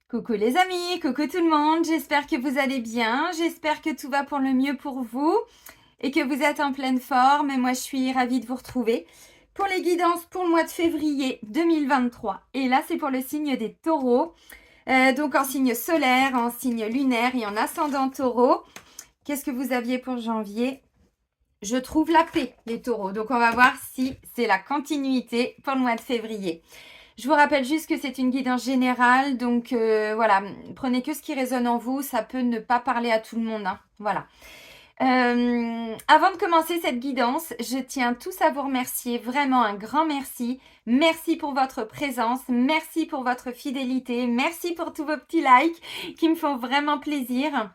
Coucou les amis, coucou tout le monde, j'espère que vous allez bien, j'espère que tout va pour le mieux pour vous et que vous êtes en pleine forme et moi je suis ravie de vous retrouver pour les guidances pour le mois de février 2023. Et là c'est pour le signe des taureaux, donc en signe solaire, en signe lunaire et en ascendant taureau. Qu'est-ce que vous aviez pour janvier? Je trouve la paix les taureaux, donc on va voir si c'est la continuité pour le mois de février. Je vous rappelle juste que c'est une guidance générale, donc voilà, prenez que ce qui résonne en vous, ça peut ne pas parler à tout le monde, hein. Voilà. Avant de commencer cette guidance, je tiens tous à vous remercier, vraiment un grand merci. Merci pour votre présence, merci pour votre fidélité, merci pour tous vos petits likes qui me font vraiment plaisir.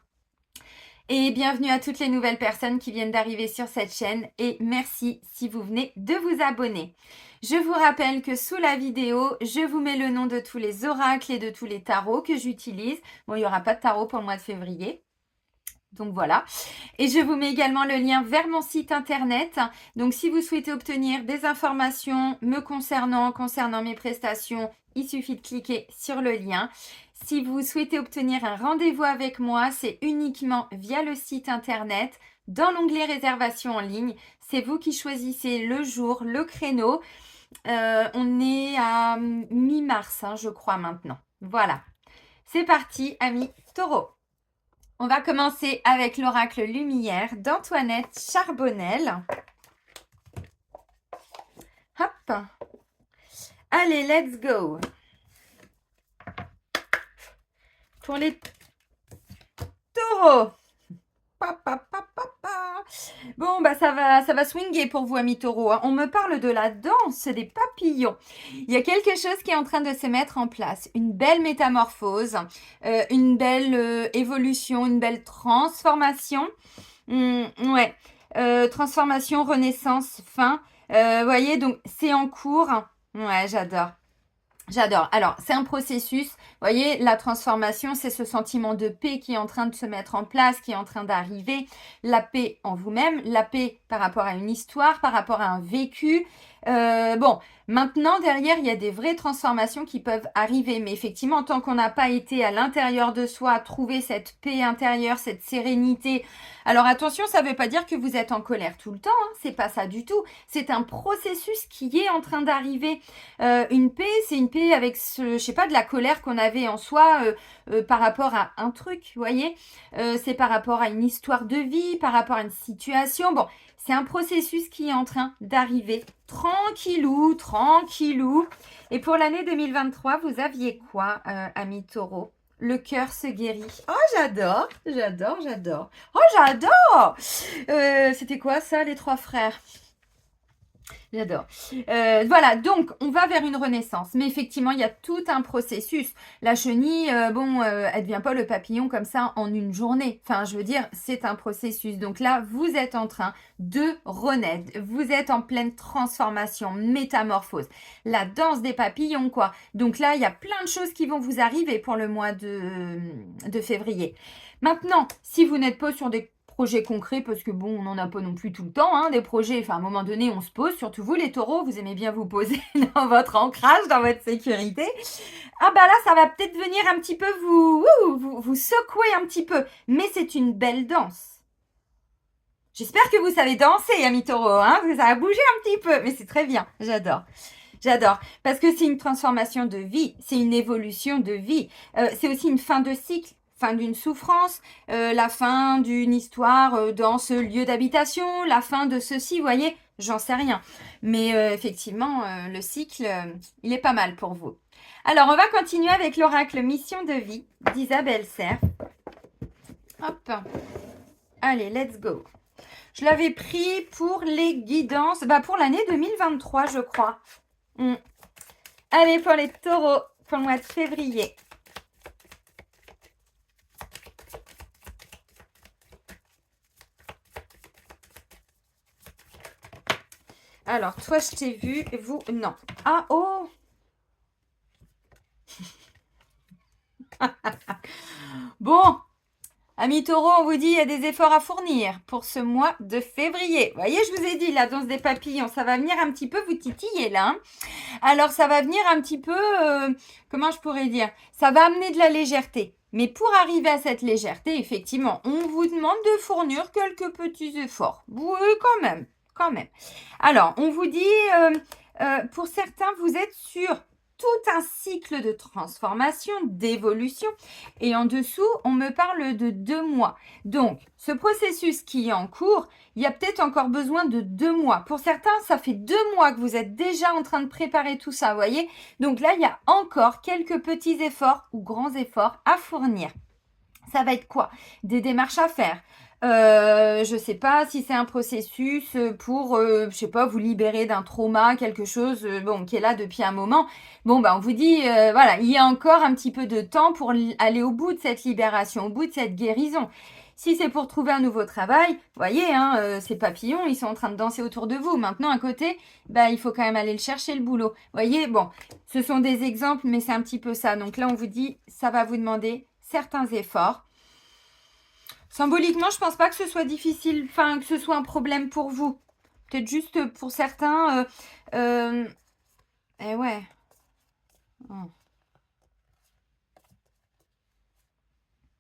Et bienvenue à toutes les nouvelles personnes qui viennent d'arriver sur cette chaîne et merci si vous venez de vous abonner. Je vous rappelle que sous la vidéo, je vous mets le nom de tous les oracles et de tous les tarots que j'utilise. Bon, il n'y aura pas de tarot pour le mois de février. Donc voilà. Et je vous mets également le lien vers mon site internet. Donc si vous souhaitez obtenir des informations me concernant mes prestations, il suffit de cliquer sur le lien. Si vous souhaitez obtenir un rendez-vous avec moi, c'est uniquement via le site internet, dans l'onglet réservation en ligne. C'est vous qui choisissez le jour, le créneau. On est à mi-mars, je crois maintenant. Voilà. C'est parti, amis taureaux. On va commencer avec l'oracle lumière d'Antoinette Charbonnel. Hop. Allez, let's go. Pour les taureaux. Bon, bah ça va swinguer pour vous, amis taureaux. On me parle de la danse des papillons. Il y a quelque chose qui est en train de se mettre en place. Une belle métamorphose, une belle évolution, une belle transformation. Ouais, transformation, renaissance, fin. Voyez, donc c'est en cours. Ouais, j'adore. J'adore. Alors, c'est un processus. Vous voyez, la transformation, c'est ce sentiment de paix qui est en train de se mettre en place, qui est en train d'arriver. La paix en vous-même, la paix par rapport à une histoire, par rapport à un vécu. Bon, maintenant, derrière, il y a des vraies transformations qui peuvent arriver. Mais effectivement, tant qu'on n'a pas été à l'intérieur de soi, trouver cette paix intérieure, cette sérénité. Alors, attention, ça ne veut pas dire que vous êtes en colère tout le temps. C'est pas ça du tout. C'est un processus qui est en train d'arriver. Une paix, c'est une paix avec, je sais pas, de la colère qu'on avait en soi par rapport à un truc, vous voyez. C'est par rapport à une histoire de vie, par rapport à une situation. Bon, c'est un processus qui est en train d'arriver tranquillou, tranquillou. Et pour l'année 2023, vous aviez quoi, amis taureaux? Le cœur se guérit. Oh, j'adore, j'adore, j'adore. Oh, j'adore. C'était quoi ça, les trois frères? J'adore. Voilà, donc on va vers une renaissance. Mais effectivement, il y a tout un processus. La chenille, elle ne devient pas le papillon comme ça en une journée. Enfin, je veux dire, c'est un processus. Donc là, vous êtes en train de renaître. Vous êtes en pleine transformation, métamorphose. La danse des papillons, quoi. Donc là, il y a plein de choses qui vont vous arriver pour le mois de février. Maintenant, si vous n'êtes pas sur des projets concrets, parce que bon, on n'en a pas non plus tout le temps, des projets, enfin à un moment donné, on se pose, surtout vous les taureaux, vous aimez bien vous poser dans votre ancrage, dans votre sécurité. Ah bah là, ça va peut-être venir un petit peu vous secouer un petit peu, mais c'est une belle danse. J'espère que vous savez danser, amis taureaux, ça va bouger un petit peu, mais c'est très bien, j'adore. J'adore, parce que c'est une transformation de vie, c'est une évolution de vie, c'est aussi une fin de cycle, fin d'une souffrance, la fin d'une histoire dans ce lieu d'habitation, la fin de ceci, vous voyez, j'en sais rien. Mais effectivement, le cycle, il est pas mal pour vous. Alors, on va continuer avec l'oracle Mission de vie d'Isabelle Serre. Hop. Allez, let's go. Je l'avais pris pour les guidances, pour l'année 2023, je crois. Allez, pour les taureaux, pour le mois de février. Alors, toi, je t'ai vu, vous, non. Ah, oh. Bon, amis taureaux, on vous dit il y a des efforts à fournir pour ce mois de février. Vous voyez, je vous ai dit, la danse des papillons, ça va venir un petit peu vous titiller là. Alors, ça va venir un petit peu, comment je pourrais dire? Ça va amener de la légèreté. Mais pour arriver à cette légèreté, effectivement, on vous demande de fournir quelques petits efforts. Oui, quand même, quand même. Alors, on vous dit, pour certains, vous êtes sur tout un cycle de transformation, d'évolution. Et en dessous, on me parle de 2 mois. Donc, ce processus qui est en cours, il y a peut-être encore besoin de 2 mois. Pour certains, ça fait 2 mois que vous êtes déjà en train de préparer tout ça, vous voyez. Donc là, il y a encore quelques petits efforts ou grands efforts à fournir. Ça va être quoi? Des démarches à faire. Je sais pas si c'est un processus pour, je sais pas, vous libérer d'un trauma, quelque chose, bon, qui est là depuis un moment. Bon, ben, on vous dit, voilà, il y a encore un petit peu de temps pour aller au bout de cette libération, au bout de cette guérison. Si c'est pour trouver un nouveau travail, vous voyez, hein, ces papillons, ils sont en train de danser autour de vous. Maintenant, à côté, bah, il faut quand même aller le chercher, le boulot. Vous voyez, bon, ce sont des exemples, mais c'est un petit peu ça. Donc là, on vous dit, ça va vous demander certains efforts. Symboliquement, je pense pas que ce soit difficile, enfin, que ce soit un problème pour vous. Peut-être juste pour certains. Eh ouais. Hmm.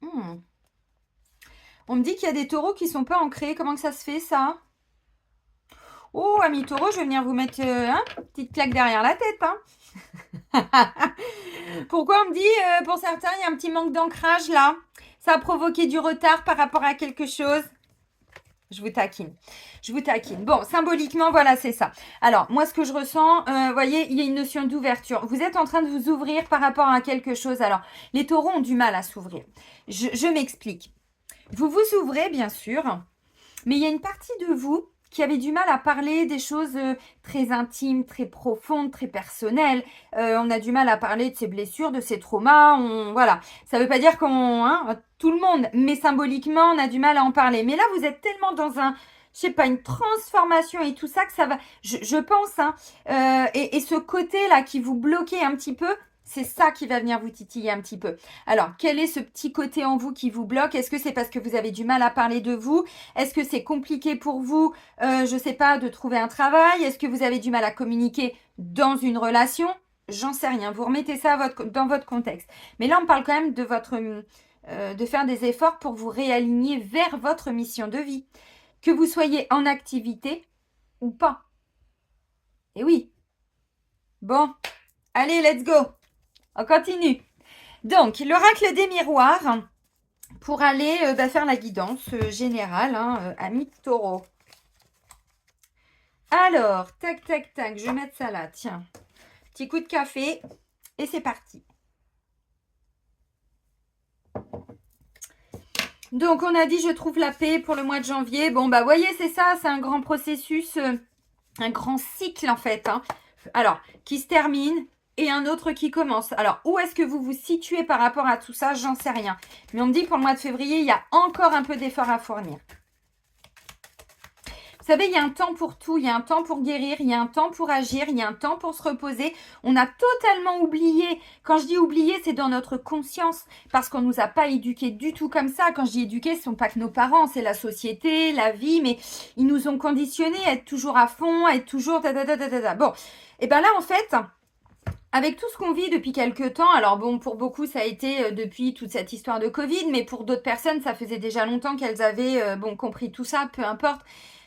Hmm. On me dit qu'il y a des taureaux qui sont pas ancrés. Comment que ça se fait, ça? Oh, ami taureau, je vais venir vous mettre petite claque derrière la tête. Hein. Pourquoi on me dit, pour certains, il y a un petit manque d'ancrage là? Ça a provoqué du retard par rapport à quelque chose? Je vous taquine. Je vous taquine. Bon, symboliquement, voilà, c'est ça. Alors, moi, ce que je ressens, vous voyez, il y a une notion d'ouverture. Vous êtes en train de vous ouvrir par rapport à quelque chose. Alors, les taureaux ont du mal à s'ouvrir. Je m'explique. Vous vous ouvrez, bien sûr, mais il y a une partie de vous qui avait du mal à parler des choses très intimes, très profondes, très personnelles. On a du mal à parler de ses blessures, de ses traumas. Voilà. Ça ne veut pas dire qu'on... Hein, tout le monde, mais symboliquement, on a du mal à en parler. Mais là, vous êtes tellement dans un... Je sais pas, une transformation et tout ça que ça va... Je pense, hein. Et ce côté-là qui vous bloquait un petit peu, c'est ça qui va venir vous titiller un petit peu. Alors, quel est ce petit côté en vous qui vous bloque? Est-ce que c'est parce que vous avez du mal à parler de vous? Est-ce que c'est compliqué pour vous, je sais pas, de trouver un travail? Est-ce que vous avez du mal à communiquer dans une relation? J'en sais rien. Vous remettez ça dans votre contexte. Mais là, on parle quand même de faire des efforts pour vous réaligner vers votre mission de vie. Que vous soyez en activité ou pas. Et oui. Bon, allez, let's go. On continue. Donc, l'oracle des miroirs pour aller faire la guidance générale, hein, amis taureau. Alors, tac, tac, tac, je vais mettre ça là, tiens. Petit coup de café et c'est parti. Donc, on a dit, je trouve la paix pour le mois de janvier. Bon, bah, voyez, c'est ça, c'est un grand processus, un grand cycle, en fait. Hein. Alors, qui se termine et un autre qui commence. Alors, où est-ce que vous vous situez par rapport à tout ça? J'en sais rien. Mais on me dit que pour le mois de février, il y a encore un peu d'efforts à fournir. Vous savez, il y a un temps pour tout, il y a un temps pour guérir, il y a un temps pour agir, il y a un temps pour se reposer. On a totalement oublié. Quand je dis oublié, c'est dans notre conscience parce qu'on ne nous a pas éduqués du tout comme ça. Quand je dis éduqués, ce ne sont pas que nos parents, c'est la société, la vie, mais ils nous ont conditionnés à être toujours à fond, à être toujours... Bon, et bien là, en fait... Avec tout ce qu'on vit depuis quelques temps, alors bon, pour beaucoup, ça a été depuis toute cette histoire de Covid, mais pour d'autres personnes, ça faisait déjà longtemps qu'elles avaient compris tout ça, peu importe.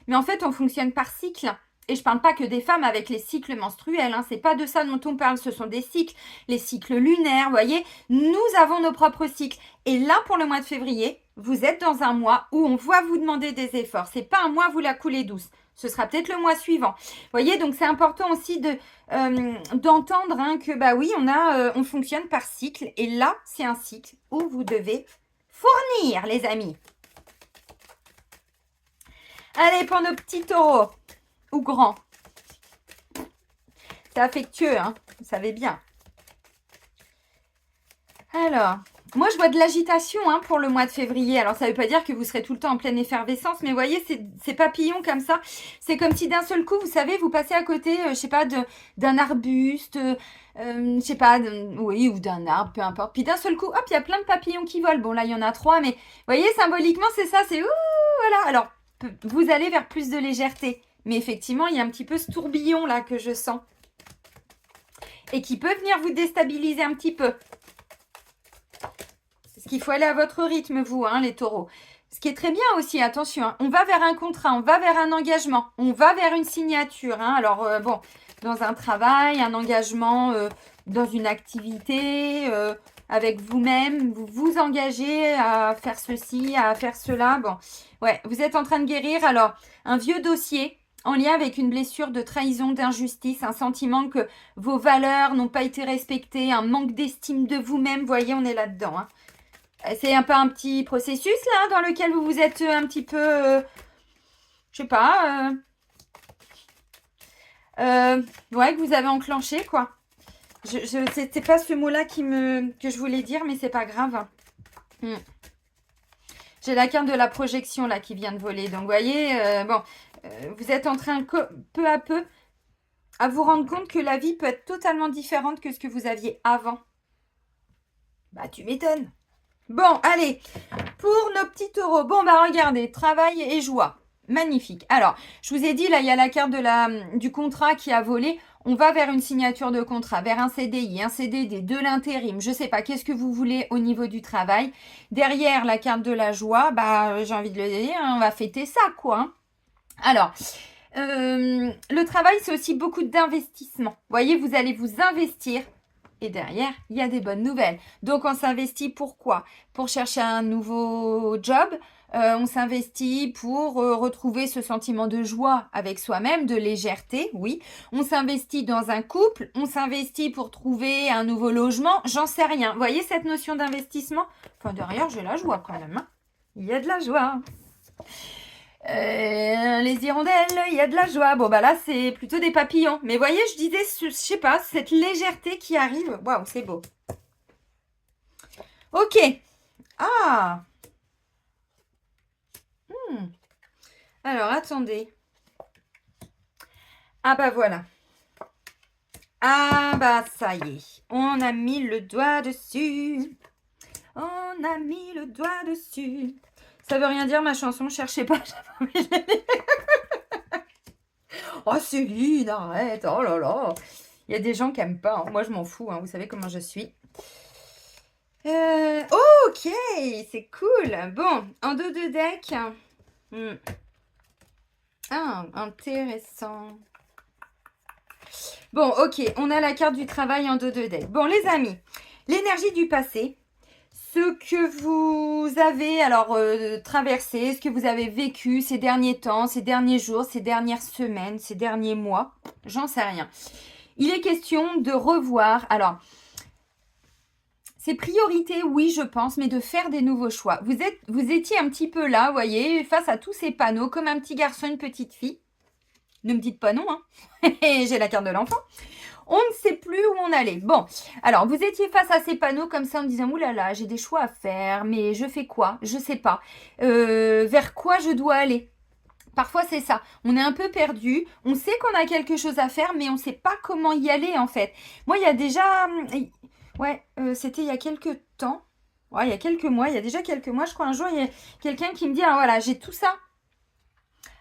Mais en fait, on fonctionne par cycle. Et je parle pas que des femmes avec les cycles menstruels, hein. C'est pas de ça dont on parle, ce sont des cycles, les cycles lunaires, vous voyez. Nous avons nos propres cycles. Et là, pour le mois de février, vous êtes dans un mois où on va vous demander des efforts. C'est pas un mois vous la coulez douce. Ce sera peut-être le mois suivant. Vous voyez, donc c'est important aussi d'entendre hein, que bah oui, on fonctionne par cycle. Et là, c'est un cycle où vous devez fournir, les amis. Allez, pour nos petits taureaux. Ou grands. C'est affectueux, hein. Vous savez bien. Alors, moi, je vois de l'agitation hein, pour le mois de février. Alors, ça ne veut pas dire que vous serez tout le temps en pleine effervescence, mais vous voyez, ces papillons comme ça, c'est comme si d'un seul coup, vous savez, vous passez à côté, je sais pas, d'un arbuste, je sais pas, oui, ou d'un arbre, peu importe. Puis d'un seul coup, hop, il y a plein de papillons qui volent. Bon, là, il y en a 3, mais vous voyez, symboliquement, c'est ça, c'est ouh, voilà. Alors, vous allez vers plus de légèreté. Mais effectivement, il y a un petit peu ce tourbillon là que je sens. et qui peut venir vous déstabiliser un petit peu. Parce qu'il faut aller à votre rythme, vous, hein, les taureaux. Ce qui est très bien aussi, attention, hein, on va vers un contrat, on va vers un engagement, on va vers une signature. Hein. Alors, bon, dans un travail, un engagement, dans une activité, avec vous-même, vous vous engagez à faire ceci, à faire cela. Bon, ouais, vous êtes en train de guérir. Alors, un vieux dossier en lien avec une blessure de trahison, d'injustice, un sentiment que vos valeurs n'ont pas été respectées, un manque d'estime de vous-même. Vous voyez, on est là-dedans, hein. C'est un peu un petit processus là dans lequel vous vous êtes un petit peu, je sais pas, ouais, que vous avez enclenché quoi. C'était pas ce mot-là que je voulais dire, mais c'est pas grave. J'ai la carte de la projection là qui vient de voler. Donc vous voyez, bon, vous êtes en train peu à peu à vous rendre compte que la vie peut être totalement différente que ce que vous aviez avant. Bah tu m'étonnes. Bon, allez, pour nos petits taureaux. Bon, bah regardez, travail et joie. Magnifique. Alors, je vous ai dit, là, il y a la carte du contrat qui a volé. On va vers une signature de contrat, vers un CDI, un CDD, de l'intérim. Je ne sais pas, qu'est-ce que vous voulez au niveau du travail. Derrière la carte de la joie, bah, j'ai envie de le dire, on va fêter ça, quoi. Hein. Alors, le travail, c'est aussi beaucoup d'investissement. Vous voyez, vous allez vous investir. Et derrière, il y a des bonnes nouvelles. Donc, on s'investit pourquoi? Pour chercher un nouveau job. On s'investit pour retrouver ce sentiment de joie avec soi-même, de légèreté, oui. On s'investit dans un couple. On s'investit pour trouver un nouveau logement. J'en sais rien. Vous voyez cette notion d'investissement? Enfin, derrière, j'ai la joie quand même. Hein. Il y a de la joie. Les hirondelles, il y a de la joie. Bon, bah là, c'est plutôt des papillons. Mais voyez, je disais, je sais pas, cette légèreté qui arrive. Waouh, c'est beau. Ok. Ah. Alors, attendez. Ah bah voilà. Ah bah ça y est. On a mis le doigt dessus. On a mis le doigt dessus. Ça veut rien dire ma chanson, cherchez pas. Oh Céline, arrête, oh là là. Il y a des gens qui n'aiment pas, hein. Moi je m'en fous, hein. Vous savez comment je suis. Ok, c'est cool. Bon, en dos de deck. Ah, intéressant. Bon, ok, on a la carte du travail en dos de deck. Bon, les amis, l'énergie du passé, ce que vous avez alors traversé, ce que vous avez vécu ces derniers temps, ces derniers jours, ces dernières semaines, ces derniers mois, j'en sais rien. Il est question de revoir, alors, c'est priorité, oui, je pense, mais de faire des nouveaux choix. Vous étiez un petit peu là, vous voyez, face à tous ces panneaux, comme un petit garçon, une petite fille. Ne me dites pas non, hein. J'ai la carte de l'enfant. On ne sait plus où on allait. Bon, alors vous étiez face à ces panneaux comme ça en me disant « Ouh là là, j'ai des choix à faire, mais je fais quoi? Je sais pas. Vers quoi je dois aller ?» Parfois, c'est ça. On est un peu perdu. On sait qu'on a quelque chose à faire, mais on ne sait pas comment y aller, en fait. Moi, il y a déjà... Ouais, c'était il y a quelques temps. Ouais, il y a quelques mois. Il y a déjà quelques mois, je crois. Un jour, il y a quelqu'un qui me dit « Ah, voilà, j'ai tout ça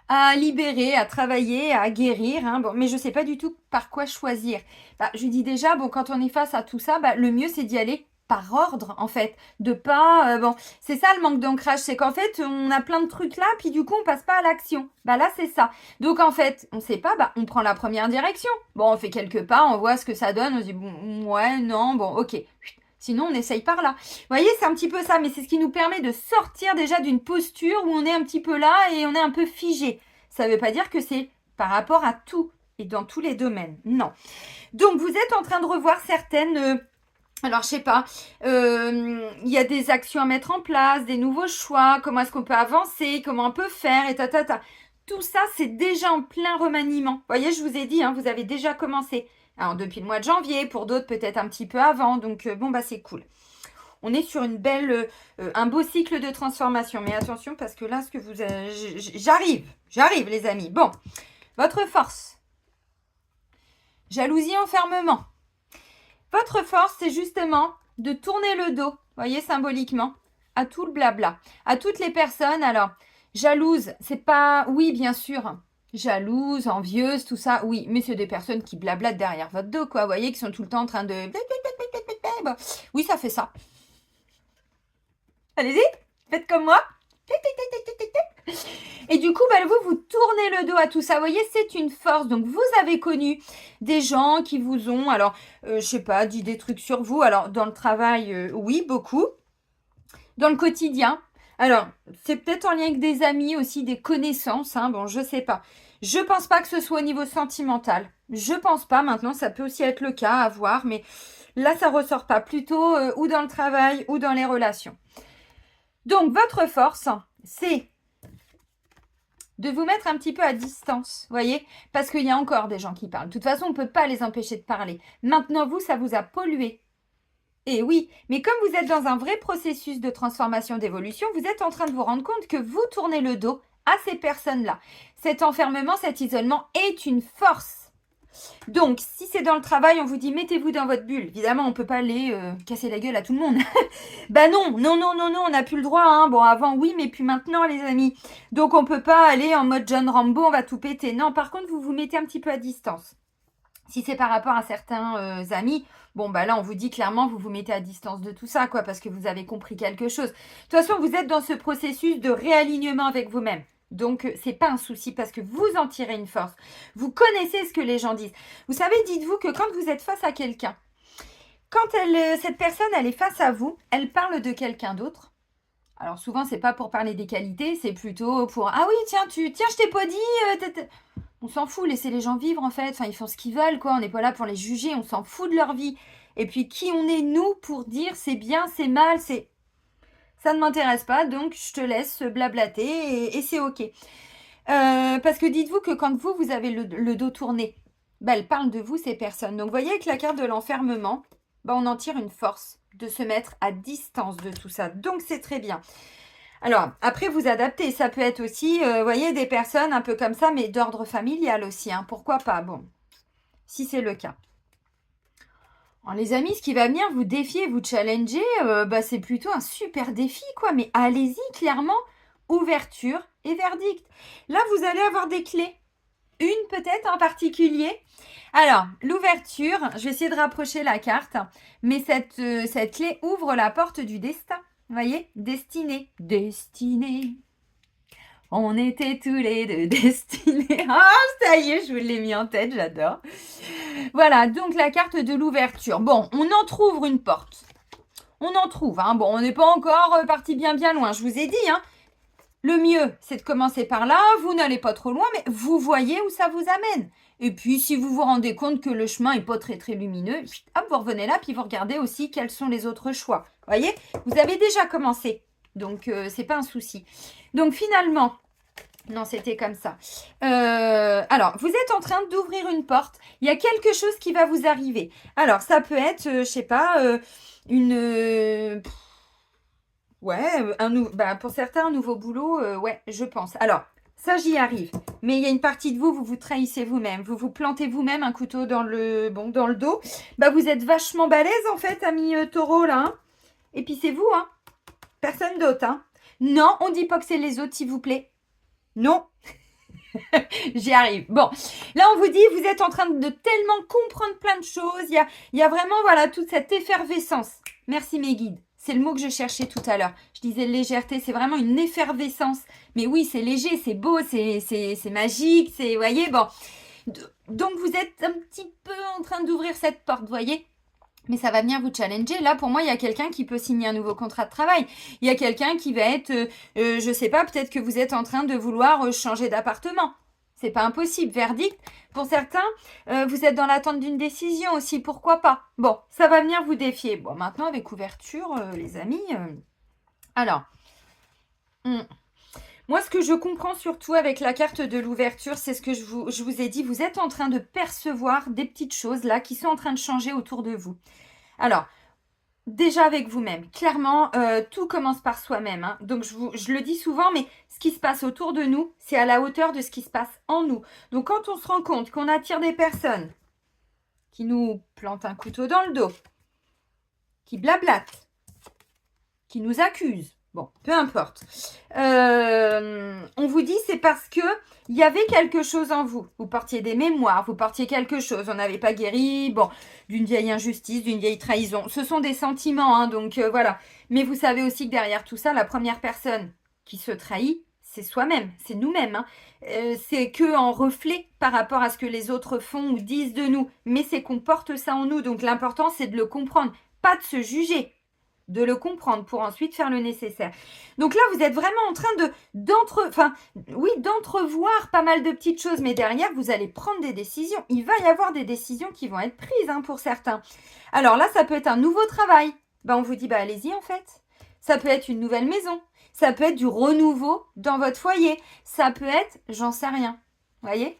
à libérer, à travailler, à guérir, hein, bon, mais je ne sais pas du tout par quoi choisir. » Bah, je lui dis déjà, bon, quand on est face à tout ça, bah, le mieux c'est d'y aller par ordre en fait, de pas, bon, c'est ça le manque d'ancrage, c'est qu'en fait on a plein de trucs là, puis du coup on passe pas à l'action. Bah là c'est ça. Donc en fait, on sait pas, bah on prend la première direction. Bon, on fait quelques pas, on voit ce que ça donne, on se dit bon, ouais, non, bon, ok. Sinon, on essaye par là. Vous voyez, c'est un petit peu ça, mais c'est ce qui nous permet de sortir déjà d'une posture où on est un petit peu là et on est un peu figé. Ça ne veut pas dire que c'est par rapport à tout et dans tous les domaines. Non. Donc, vous êtes en train de revoir certaines... alors, je sais pas, il y a des actions à mettre en place, des nouveaux choix, comment est-ce qu'on peut avancer, comment on peut faire, et ta. Tout ça, c'est déjà en plein remaniement. Vous voyez, je vous ai dit, hein, vous avez déjà commencé. Alors, depuis le mois de janvier, pour d'autres peut-être un petit peu avant. Donc, bon, bah c'est cool. On est sur une belle, un beau cycle de transformation. Mais attention, parce que là, ce que vous... J'arrive les amis. Bon, votre force. Jalousie, enfermement. Votre force, c'est justement de tourner le dos, voyez, symboliquement, à tout le blabla, à toutes les personnes. Alors, jalouses, c'est pas... Oui, bien sûr, jalouses, envieuses, tout ça. Oui, mais c'est des personnes qui blablatent derrière votre dos, quoi. Vous voyez, qui sont tout le temps en train de... Bon, oui, ça fait ça. Allez-y, faites comme moi. Et du coup, vous tournez le dos à tout ça. Vous voyez, c'est une force. Donc, vous avez connu des gens qui vous ont, alors, je sais pas, dit des trucs sur vous. Alors, dans le travail, oui, beaucoup. Dans le quotidien, alors, c'est peut-être en lien avec des amis aussi, des connaissances. Hein, bon, je sais pas. Je pense pas que ce soit au niveau sentimental. Je pense pas. Maintenant, ça peut aussi être le cas, à voir. Mais là, ça ressort pas. Plutôt ou dans le travail ou dans les relations. Donc, votre force, c'est de vous mettre un petit peu à distance, voyez, parce qu'il y a encore des gens qui parlent. De toute façon, on ne peut pas les empêcher de parler. Maintenant, vous, ça vous a pollué. Et oui, mais comme vous êtes dans un vrai processus de transformation, d'évolution, vous êtes en train de vous rendre compte que vous tournez le dos à ces personnes-là. Cet enfermement, cet isolement est une force. Donc, si c'est dans le travail, on vous dit mettez-vous dans votre bulle. Évidemment, on ne peut pas aller casser la gueule à tout le monde. Bah non, on n'a plus le droit. Hein. Bon, avant, oui, mais puis maintenant, les amis. Donc, on ne peut pas aller en mode John Rambo, on va tout péter. Non, par contre, vous vous mettez un petit peu à distance. Si c'est par rapport à certains amis, bon, bah là, on vous dit clairement, vous vous mettez à distance de tout ça, quoi, parce que vous avez compris quelque chose. De toute façon, vous êtes dans ce processus de réalignement avec vous-même. Donc, c'est pas un souci parce que vous en tirez une force. Vous connaissez ce que les gens disent. Vous savez, dites-vous que quand vous êtes face à quelqu'un, quand cette personne, elle est face à vous, elle parle de quelqu'un d'autre. Alors souvent, c'est pas pour parler des qualités, c'est plutôt pour ah oui, tiens, je t'ai pas dit. On s'en fout, laissez les gens vivre en fait. Enfin, ils font ce qu'ils veulent, quoi. On n'est pas là pour les juger, on s'en fout de leur vie. Et puis, qui on est nous pour dire c'est bien, c'est mal, c'est ça ne m'intéresse pas, donc je te laisse blablater et c'est ok. Parce que dites-vous que quand vous avez le dos tourné, bah, elles parlent de vous, ces personnes. Donc, vous voyez, avec la carte de l'enfermement, bah, on en tire une force de se mettre à distance de tout ça. Donc, c'est très bien. Alors, après, vous adaptez. Ça peut être aussi, vous voyez, des personnes un peu comme ça, mais d'ordre familial aussi. Hein. Pourquoi pas? Bon, si c'est le cas. Alors, les amis, ce qui va venir vous défier, vous challenger, bah, c'est plutôt un super défi, quoi. Mais allez-y, clairement, ouverture et verdict. Là, vous allez avoir des clés. Une peut-être en particulier. Alors, l'ouverture, je vais essayer de rapprocher la carte, mais cette clé ouvre la porte du destin. Vous voyez? Destinée. Destinée. On était tous les deux destinés. Ah, ça y est, je vous l'ai mis en tête, j'adore. Voilà, donc la carte de l'ouverture. Bon, on entrouvre une porte. On en trouve, hein. Bon, on n'est pas encore parti bien loin, je vous ai dit, hein. Le mieux, c'est de commencer par là. Vous n'allez pas trop loin, mais vous voyez où ça vous amène. Et puis, si vous vous rendez compte que le chemin n'est pas très lumineux, hop, vous revenez là, puis vous regardez aussi quels sont les autres choix. Vous voyez, vous avez déjà commencé. Donc, c'est pas un souci. Donc, finalement, non, c'était comme ça. Alors, vous êtes en train d'ouvrir une porte. Il y a quelque chose qui va vous arriver. Alors, ça peut être, je sais pas, une... ouais, pour certains, un nouveau boulot, ouais, je pense. Alors, ça, j'y arrive. Mais il y a une partie de vous, vous vous trahissez vous-même. Vous vous plantez vous-même un couteau dans le dos. Bah, vous êtes vachement balèze, en fait, ami taureau, là. Hein. Et puis, c'est vous, hein. Personne d'autre, hein. Non, on dit pas que c'est les autres, s'il vous plaît. Non. J'y arrive. Bon, là, on vous dit, vous êtes en train de tellement comprendre plein de choses. Il y a vraiment, voilà, toute cette effervescence. Merci, mes guides. C'est le mot que je cherchais tout à l'heure. Je disais légèreté, c'est vraiment une effervescence. Mais oui, c'est léger, c'est beau, c'est magique, c'est, voyez, bon. Donc, vous êtes un petit peu en train d'ouvrir cette porte, voyez. Mais ça va venir vous challenger. Là, pour moi, il y a quelqu'un qui peut signer un nouveau contrat de travail. Il y a quelqu'un qui va être, je sais pas, peut-être que vous êtes en train de vouloir changer d'appartement. C'est pas impossible. Verdict. Pour certains, vous êtes dans l'attente d'une décision aussi. Pourquoi pas? Bon, ça va venir vous défier. Bon, maintenant, avec ouverture, les amis. Alors. Moi, ce que je comprends surtout avec la carte de l'ouverture, c'est ce que je vous ai dit. Vous êtes en train de percevoir des petites choses là qui sont en train de changer autour de vous. Alors, déjà avec vous-même. Clairement, tout commence par soi-même. Hein. Donc, je le dis souvent, mais ce qui se passe autour de nous, c'est à la hauteur de ce qui se passe en nous. Donc, quand on se rend compte qu'on attire des personnes qui nous plantent un couteau dans le dos, qui blablatent, qui nous accusent, Bon, peu importe. On vous dit c'est parce que il y avait quelque chose en vous. Vous portiez des mémoires, vous portiez quelque chose. On n'avait pas guéri, bon, d'une vieille injustice, d'une vieille trahison. Ce sont des sentiments, hein, donc voilà. Mais vous savez aussi que derrière tout ça, la première personne qui se trahit, c'est soi-même, c'est nous-mêmes. Hein. C'est que en reflet par rapport à ce que les autres font ou disent de nous. Mais c'est qu'on porte ça en nous. Donc l'important, c'est de le comprendre, pas de se juger, de le comprendre pour ensuite faire le nécessaire. Donc là, vous êtes vraiment en train d'entrevoir pas mal de petites choses, mais derrière, vous allez prendre des décisions. Il va y avoir des décisions qui vont être prises, hein, pour certains. Alors là, ça peut être un nouveau travail. On vous dit, allez-y en fait. Ça peut être une nouvelle maison. Ça peut être du renouveau dans votre foyer. Ça peut être, j'en sais rien. Vous voyez,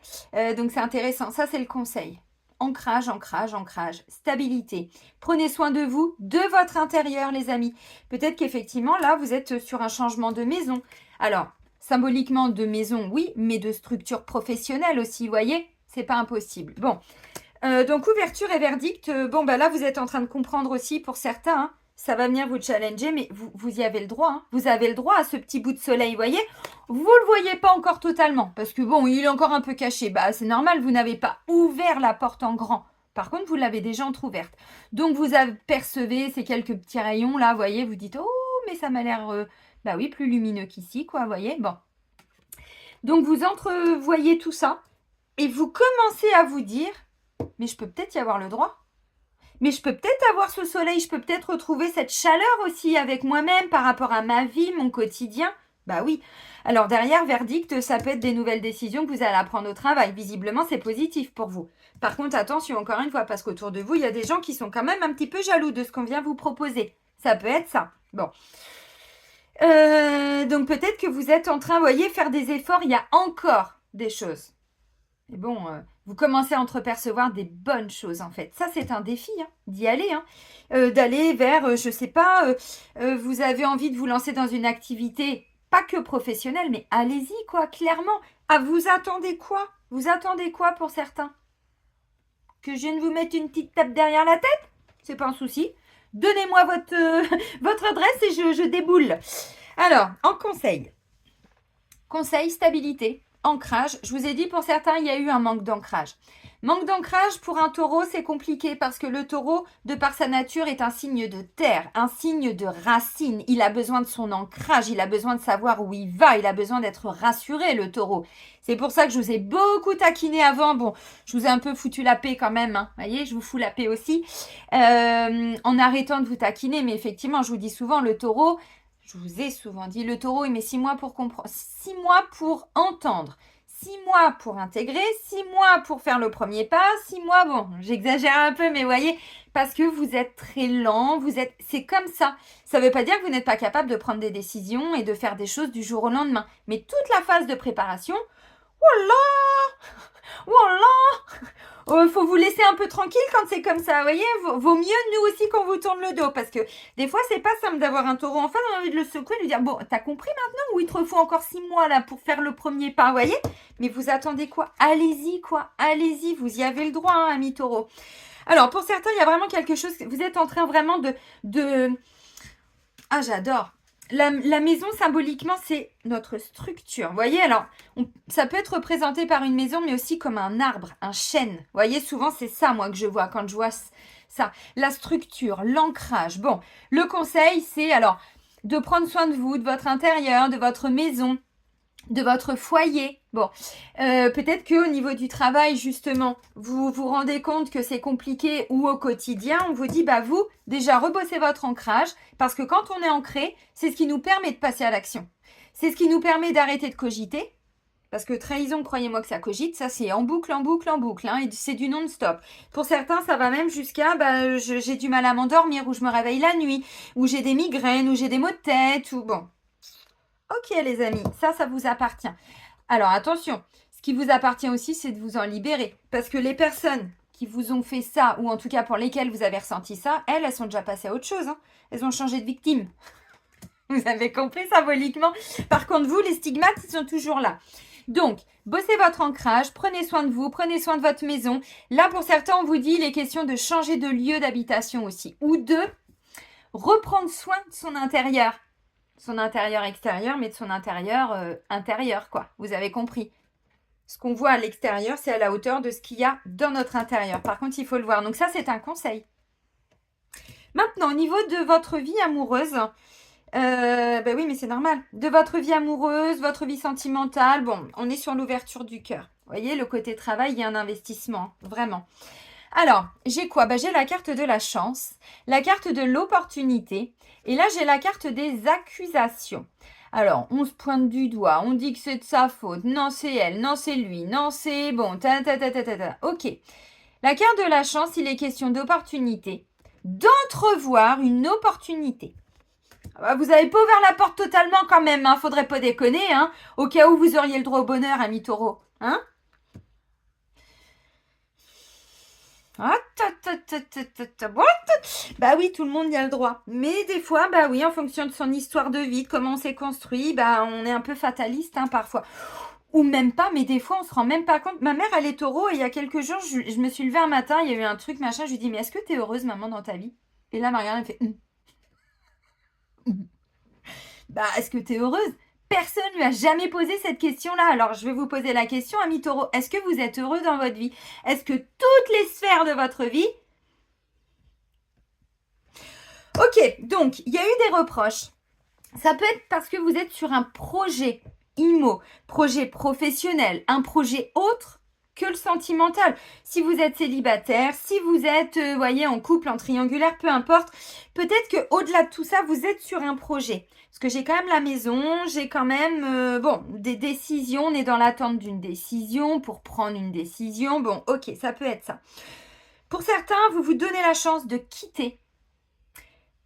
donc c'est intéressant. Ça, c'est le conseil. Ancrage, ancrage, ancrage, stabilité. Prenez soin de vous, de votre intérieur, les amis. Peut-être qu'effectivement, là, vous êtes sur un changement de maison. Alors, symboliquement de maison, oui, mais de structure professionnelle aussi, vous voyez, c'est pas impossible. Bon, donc ouverture et verdict. Là, vous êtes en train de comprendre aussi pour certains, hein, ça va venir vous challenger, mais vous y avez le droit. Hein. Vous avez le droit à ce petit bout de soleil, vous voyez. Vous ne le voyez pas encore totalement, parce que il est encore un peu caché. C'est normal, vous n'avez pas ouvert la porte en grand. Par contre, vous l'avez déjà entrouverte. Donc, vous apercevez ces quelques petits rayons là, vous voyez, vous dites, oh, mais ça m'a l'air, oui, plus lumineux qu'ici, quoi, vous voyez. Bon. Donc, vous entrevoyez tout ça, et vous commencez à vous dire, mais je peux peut-être y avoir le droit. Mais je peux peut-être avoir ce soleil, je peux peut-être retrouver cette chaleur aussi avec moi-même par rapport à ma vie, mon quotidien. Oui. Alors derrière, verdict, ça peut être des nouvelles décisions que vous allez apprendre au travail. Visiblement, c'est positif pour vous. Par contre, attention, encore une fois, parce qu'autour de vous, il y a des gens qui sont quand même un petit peu jaloux de ce qu'on vient vous proposer. Ça peut être ça. Bon. Donc peut-être que vous êtes en train, vous voyez, faire des efforts. Il y a encore des choses. Et vous commencez à entrepercevoir des bonnes choses en fait. Ça, c'est un défi, hein, d'y aller. Hein. D'aller vers, je sais pas, vous avez envie de vous lancer dans une activité, pas que professionnelle, mais allez-y, quoi, clairement. Vous attendez quoi? Vous attendez quoi pour certains? Que je vienne vous mettre une petite tape derrière la tête? C'est pas un souci. Donnez-moi votre adresse et je déboule. Alors, en conseil. Conseil, stabilité. Ancrage, je vous ai dit pour certains, il y a eu un manque d'ancrage. Manque d'ancrage pour un taureau, c'est compliqué parce que le taureau, de par sa nature, est un signe de terre, un signe de racine. Il a besoin de son ancrage, il a besoin de savoir où il va, il a besoin d'être rassuré, le taureau. C'est pour ça que je vous ai beaucoup taquiné avant. Je vous ai un peu foutu la paix quand même, hein. Vous voyez, je vous fous la paix aussi. En arrêtant de vous taquiner, mais effectivement, je vous dis souvent, le taureau... Je vous ai souvent dit, le taureau, il met 6 mois pour comprendre, 6 mois pour entendre, 6 mois pour intégrer, 6 mois pour faire le premier pas, 6 mois, j'exagère un peu, mais vous voyez, parce que vous êtes très lent, c'est comme ça. Ça ne veut pas dire que vous n'êtes pas capable de prendre des décisions et de faire des choses du jour au lendemain. Mais toute la phase de préparation, voilà, faut vous laisser un peu tranquille quand c'est comme ça, vous voyez, vaut mieux nous aussi qu'on vous tourne le dos, parce que des fois c'est pas simple d'avoir un taureau en face, on a envie de le secouer, de lui dire, t'as compris maintenant, ou il te faut encore 6 mois là pour faire le premier pas, vous voyez, mais vous attendez quoi? Allez-y, vous y avez le droit, hein, ami taureau. Alors pour certains, il y a vraiment quelque chose, vous êtes en train vraiment de... Ah, j'adore. La maison, symboliquement, c'est notre structure. Vous voyez, alors, ça peut être représenté par une maison, mais aussi comme un arbre, un chêne. Vous voyez, souvent, c'est ça, moi, que je vois quand je vois ça. La structure, l'ancrage. Bon, le conseil, c'est alors de prendre soin de vous, de votre intérieur, de votre maison, de votre foyer. Peut-être qu'au niveau du travail, justement, vous vous rendez compte que c'est compliqué ou au quotidien, on vous dit, vous, déjà, rebossez votre ancrage, parce que quand on est ancré, c'est ce qui nous permet de passer à l'action. C'est ce qui nous permet d'arrêter de cogiter, parce que trahison, croyez-moi que ça cogite, ça c'est en boucle, hein, et c'est du non-stop. Pour certains, ça va même jusqu'à, j'ai du mal à m'endormir, ou je me réveille la nuit, ou j'ai des migraines, ou j'ai des maux de tête, ou bon... Ok les amis, ça vous appartient. Alors attention, ce qui vous appartient aussi, c'est de vous en libérer. Parce que les personnes qui vous ont fait ça, ou en tout cas pour lesquelles vous avez ressenti ça, elles sont déjà passées à autre chose. Hein. Elles ont changé de victime. Vous avez compris symboliquement. Par contre, vous, les stigmates, ils sont toujours là. Donc, bossez votre ancrage, prenez soin de vous, prenez soin de votre maison. Là, pour certains, on vous dit, il est question de changer de lieu d'habitation aussi. Ou de reprendre soin de son intérieur. son intérieur extérieur, mais de son intérieur intérieur, quoi. Vous avez compris. Ce qu'on voit à l'extérieur, c'est à la hauteur de ce qu'il y a dans notre intérieur. Par contre, il faut le voir. Donc ça, c'est un conseil. Maintenant, au niveau de votre vie amoureuse, ben oui, mais c'est normal. De votre vie amoureuse, votre vie sentimentale, bon, on est sur l'ouverture du cœur. Vous voyez, le côté travail, il y a un investissement, vraiment. Alors, j'ai quoi? Ben, j'ai la carte de la chance, la carte de l'opportunité, et là, j'ai la carte des accusations. Alors, on se pointe du doigt, on dit que c'est de sa faute, non, c'est elle, non, c'est lui, non, c'est bon, ta. Ok. La carte de la chance, il est question d'opportunité, d'entrevoir une opportunité. Vous n'avez pas ouvert la porte totalement quand même, hein. Faudrait pas déconner, hein. Au cas où vous auriez le droit au bonheur, ami taureau, hein. Bah oui, tout le monde y a le droit. Mais des fois, bah oui, en fonction de son histoire de vie, de comment on s'est construit, bah on est un peu fataliste, hein, parfois. Ou même pas, mais des fois, on se rend même pas compte. Ma mère, elle est taureau, et il y a quelques jours, je me suis levée un matin, il y a eu un truc, machin, je lui dis, mais est-ce que t'es heureuse, maman, dans ta vie? Et là, Marianne, elle fait, Bah, est-ce que t'es heureuse? Personne lui a jamais posé cette question-là. Alors, je vais vous poser la question, ami taureau. Est-ce que vous êtes heureux dans votre vie? Est-ce que toutes les sphères de votre vie... Ok, donc, il y a eu des reproches. Ça peut être parce que vous êtes sur un projet projet professionnel, un projet autre que le sentimental. Si vous êtes célibataire, si vous êtes, voyez, en couple, en triangulaire, peu importe, peut-être que au-delà de tout ça, vous êtes sur un projet. Parce que j'ai quand même la maison, j'ai quand même, bon, des décisions, on est dans l'attente d'une décision pour prendre une décision. Bon, ok, ça peut être ça. Pour certains, vous vous donnez la chance de quitter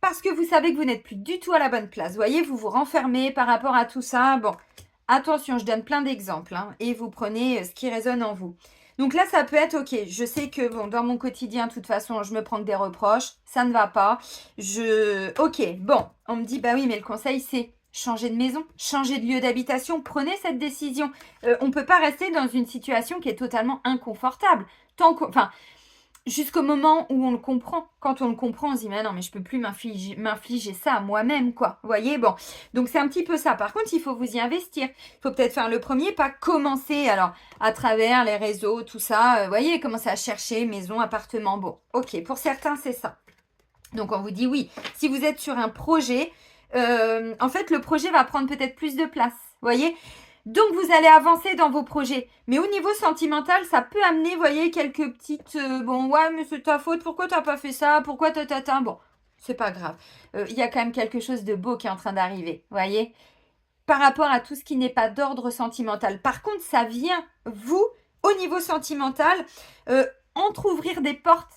parce que vous savez que vous n'êtes plus du tout à la bonne place. Vous voyez, vous vous renfermez par rapport à tout ça. Bon, attention, je donne plein d'exemples, hein, et vous prenez ce qui résonne en vous. Donc là, ça peut être, ok, je sais que bon, dans mon quotidien, de toute façon, je me prends que des reproches, ça ne va pas. Ok, bon, on me dit, bah oui, mais le conseil, c'est changer de maison, changer de lieu d'habitation, prenez cette décision. On ne peut pas rester dans une situation qui est totalement inconfortable. Enfin, jusqu'au moment où on le comprend. Quand on le comprend, on se dit, mais non, mais je peux plus m'infliger ça à moi-même, quoi. Vous voyez, bon. Donc, c'est un petit peu ça. Par contre, il faut vous y investir. Il faut peut-être faire le premier pas, commencer, alors, à travers les réseaux, tout ça. Vous voyez, commencer à chercher maison, appartement. Bon, ok, pour certains, c'est ça. Donc, on vous dit oui. Si vous êtes sur un projet, en fait, le projet va prendre peut-être plus de place. Vous voyez? Donc, vous allez avancer dans vos projets. Mais au niveau sentimental, ça peut amener, vous voyez, quelques petites... bon, ouais, mais c'est ta faute. Pourquoi t'as pas fait ça? Pourquoi t'as... Bon, c'est pas grave. Il y a quand même quelque chose de beau qui est en train d'arriver. Vous voyez? Par rapport à tout ce qui n'est pas d'ordre sentimental. Par contre, ça vient, vous, au niveau sentimental, entrouvrir des portes.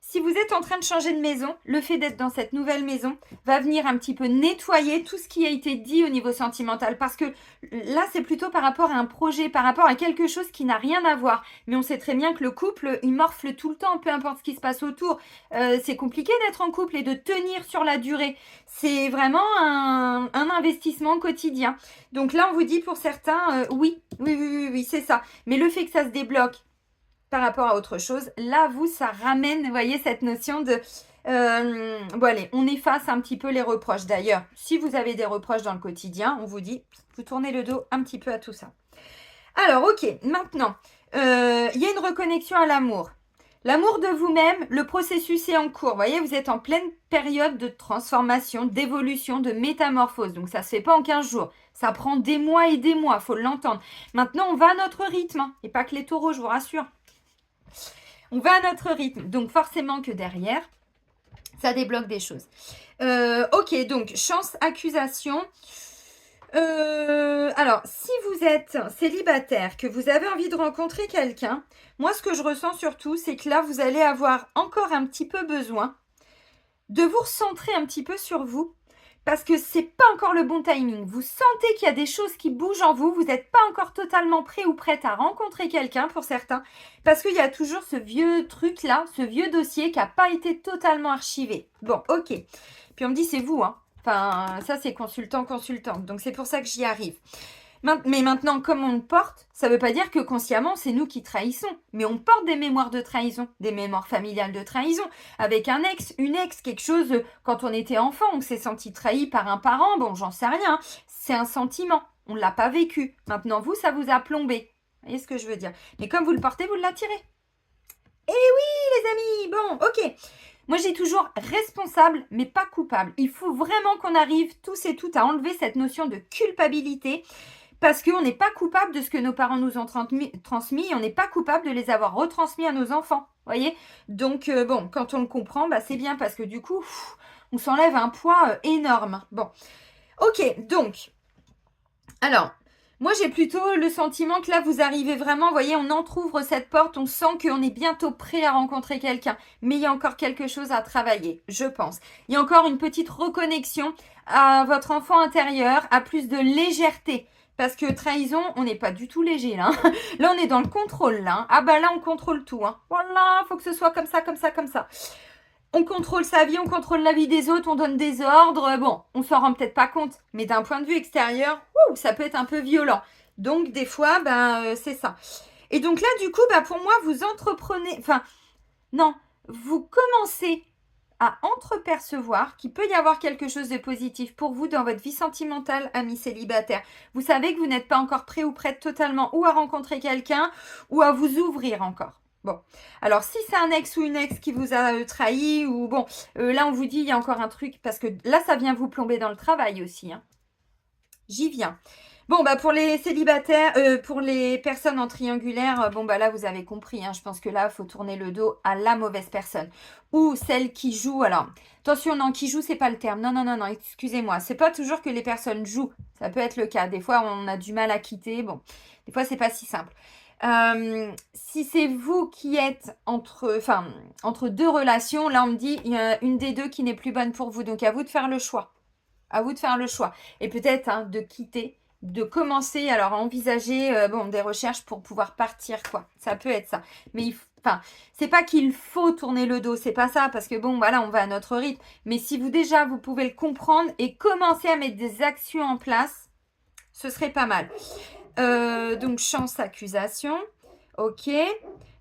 Si vous êtes en train de changer de maison, le fait d'être dans cette nouvelle maison va venir un petit peu nettoyer tout ce qui a été dit au niveau sentimental. Parce que là, c'est plutôt par rapport à un projet, par rapport à quelque chose qui n'a rien à voir. Mais on sait très bien que le couple, il morfle tout le temps, peu importe ce qui se passe autour. C'est compliqué d'être en couple et de tenir sur la durée. C'est vraiment un investissement quotidien. Donc là, on vous dit pour certains, oui, c'est ça. Mais le fait que ça se débloque par rapport à autre chose, là, vous, ça ramène, vous voyez, cette notion de... bon, allez, on efface un petit peu les reproches. D'ailleurs, si vous avez des reproches dans le quotidien, on vous dit, vous tournez le dos un petit peu à tout ça. Alors, ok, maintenant, il y a une reconnexion à l'amour. L'amour de vous-même, le processus est en cours. Vous voyez, vous êtes en pleine période de transformation, d'évolution, de métamorphose. Donc, ça ne se fait pas en 15 jours. Ça prend des mois et des mois, il faut l'entendre. Maintenant, on va à notre rythme. Et pas que les taureaux, je vous rassure. On va à notre rythme. Donc, forcément que derrière, ça débloque des choses. Ok, donc, chance, accusation. Alors, si vous êtes célibataire, que vous avez envie de rencontrer quelqu'un, moi, ce que je ressens surtout, c'est que là, vous allez avoir encore un petit peu besoin de vous recentrer un petit peu sur vous. Parce que c'est pas encore le bon timing. Vous sentez qu'il y a des choses qui bougent en vous. Vous n'êtes pas encore totalement prêt ou prête à rencontrer quelqu'un pour certains. Parce qu'il y a toujours ce vieux truc-là, ce vieux dossier qui n'a pas été totalement archivé. Bon, ok. Puis on me dit, c'est vous, hein. Enfin, ça, c'est consultante. Donc, c'est pour ça que j'y arrive. Mais maintenant, comme on le porte, ça ne veut pas dire que consciemment, c'est nous qui trahissons. Mais on porte des mémoires de trahison, des mémoires familiales de trahison. Avec un ex, une ex, quelque chose, quand on était enfant, on s'est senti trahi par un parent, bon, j'en sais rien. C'est un sentiment, on ne l'a pas vécu. Maintenant, vous, ça vous a plombé. Vous voyez ce que je veux dire? Mais comme vous le portez, vous l'attirez. Eh oui, les amis, bon, ok. Moi, j'ai toujours responsable, mais pas coupable. Il faut vraiment qu'on arrive tous et toutes à enlever cette notion de culpabilité parce qu'on n'est pas coupable de ce que nos parents nous ont transmis et on n'est pas coupable de les avoir retransmis à nos enfants. Voyez? Donc, bon, quand on le comprend, bah, c'est bien parce que du coup, on s'enlève un poids énorme. Bon, ok, donc, alors, moi, j'ai plutôt le sentiment que là, vous arrivez vraiment, vous voyez, on entrouvre cette porte, on sent qu'on est bientôt prêt à rencontrer quelqu'un. Mais il y a encore quelque chose à travailler, je pense. Il y a encore une petite reconnexion à votre enfant intérieur, à plus de légèreté. Parce que trahison, on n'est pas du tout léger, là. Là, on est dans le contrôle, là. Ah bah là, on contrôle tout, hein. Voilà, faut que ce soit comme ça, comme ça, comme ça. On contrôle sa vie, on contrôle la vie des autres, on donne des ordres. Bon, on s'en rend peut-être pas compte, mais d'un point de vue extérieur, ça peut être un peu violent. Donc, des fois, c'est ça. Et donc là, du coup, pour moi, vous entreprenez... Enfin, non, vous commencez à entrepercevoir qu'il peut y avoir quelque chose de positif pour vous dans votre vie sentimentale, amis célibataires. Vous savez que vous n'êtes pas encore prêt ou prête totalement ou à rencontrer quelqu'un ou à vous ouvrir encore. Bon, alors si c'est un ex ou une ex qui vous a trahi ou bon, là on vous dit il y a encore un truc parce que là ça vient vous plomber dans le travail aussi. Hein. J'y viens. Bon, pour les célibataires, pour les personnes en triangulaire, là vous avez compris. Hein, je pense que là il faut tourner le dos à la mauvaise personne ou celle qui joue. Alors attention, non, qui joue c'est pas le terme. Non, non, non, non, excusez-moi. C'est pas toujours que les personnes jouent. Ça peut être le cas. Des fois on a du mal à quitter. Bon, des fois c'est pas si simple. Si c'est vous qui êtes entre deux relations, là on me dit il y a une des deux qui n'est plus bonne pour vous, donc à vous de faire le choix. À vous de faire le choix. Et peut-être de quitter, de commencer alors à envisager des recherches pour pouvoir partir, quoi. Ça peut être ça. Mais c'est pas qu'il faut tourner le dos, c'est pas ça, parce que on va à notre rythme. Mais si vous pouvez le comprendre et commencer à mettre des actions en place, ce serait pas mal. Donc, chance, accusation. Ok.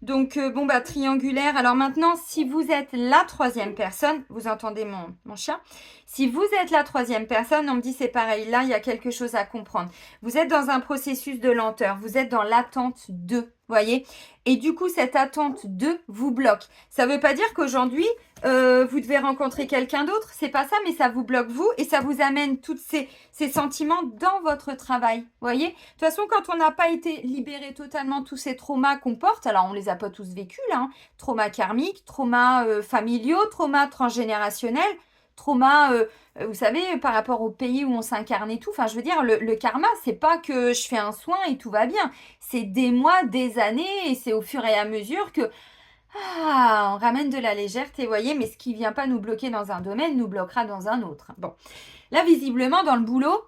Donc, triangulaire. Alors maintenant, si vous êtes la troisième personne, vous entendez mon chien? Si vous êtes la troisième personne, on me dit c'est pareil. Là, il y a quelque chose à comprendre. Vous êtes dans un processus de lenteur. Vous êtes dans l'attente de, voyez? Et du coup, cette attente de vous bloque. Ça ne veut pas dire qu'aujourd'hui, vous devez rencontrer quelqu'un d'autre. C'est pas ça, mais ça vous bloque vous et ça vous amène tous ces sentiments dans votre travail. Voyez? De toute façon, quand on n'a pas été libéré totalement tous ces traumas qu'on porte, alors on les a pas tous vécus là, hein, traumas karmiques, traumas familiaux, traumas transgénérationnels, traumas, vous savez, par rapport au pays où on s'incarne et tout. Enfin, je veux dire, le karma, c'est pas que je fais un soin et tout va bien. C'est des mois, des années et c'est au fur et à mesure que on ramène de la légèreté, voyez, mais ce qui vient pas nous bloquer dans un domaine nous bloquera dans un autre. Bon, là, visiblement, dans le boulot,